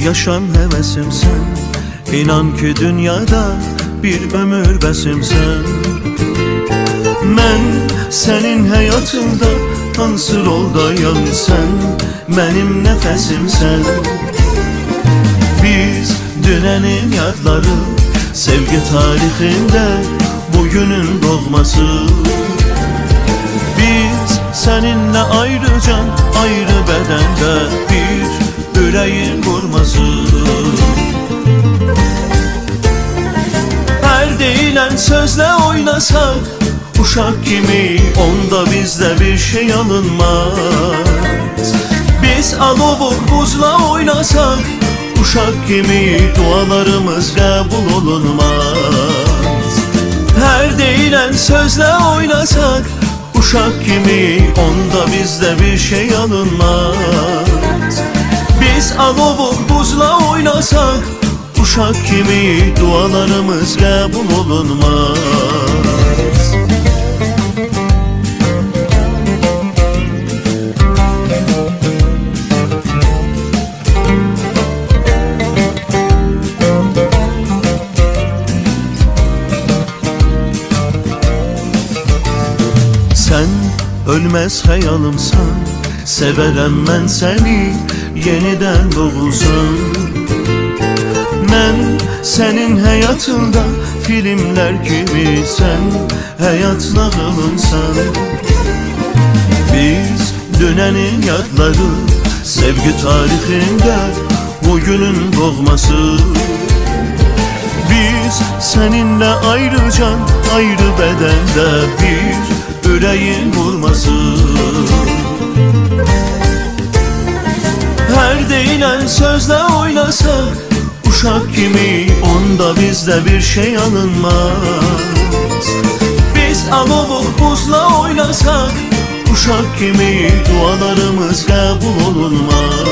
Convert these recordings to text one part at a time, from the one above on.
yaşam hevesimsen. İnan ki dünyada bir ömür bəsimsən. Mən sənin həyatında hansı roldayam sən, mənim nəfəsimsən. Biz dünənin yadları, sevgi tarixində bugünün doğması. Biz seninle ayrı can, ayrı bedende bir yüreğin vurması. Her değilen sözle oynasak, uşak kimi onda bizde bir şey alınmaz. Biz alovuk buzla oynasak, uşak kimi dualarımız kabul olunmaz. Her değilen sözle oynasak, uşak kimi onda bizde bir şey alınmaz. Biz alovuk buzla oynasak, uşak kimi dualarımız kabul olunmaz. Sen ölmez hayalımsan, severem mən seni yeniden doğulsan. Mən senin hayatında filmler gibi sen hayat nağılımsan. Biz dönenin yadları, sevgi tarixində bugünün doğması. Biz seninle ayrı can, ayrı bedende bir yüreğin vurması. Her değilen sözle oynasak, uşak kimi onda bizde bir şey alınmaz. Biz alovuk buzla oynasak, uşak kimi dualarımız kabul olunmaz.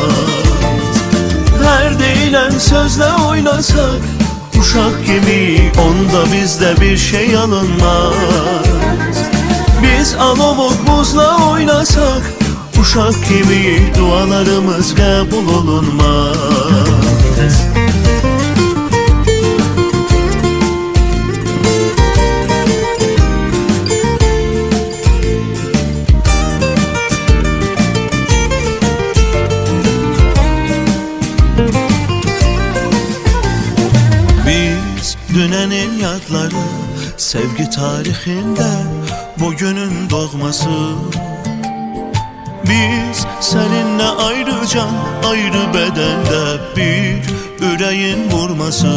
Her değilen sözle oynasak, uşak kimi onda bizde bir şey alınmaz. Biz alovuk buzla oynasak, uşak kimi dualarımız kabul olunmaz. Biz dünənin yadları, sevgi tarixində bugünün doğması. Biz seninle ayrı can, ayrı bedende bir yüreğin vurması.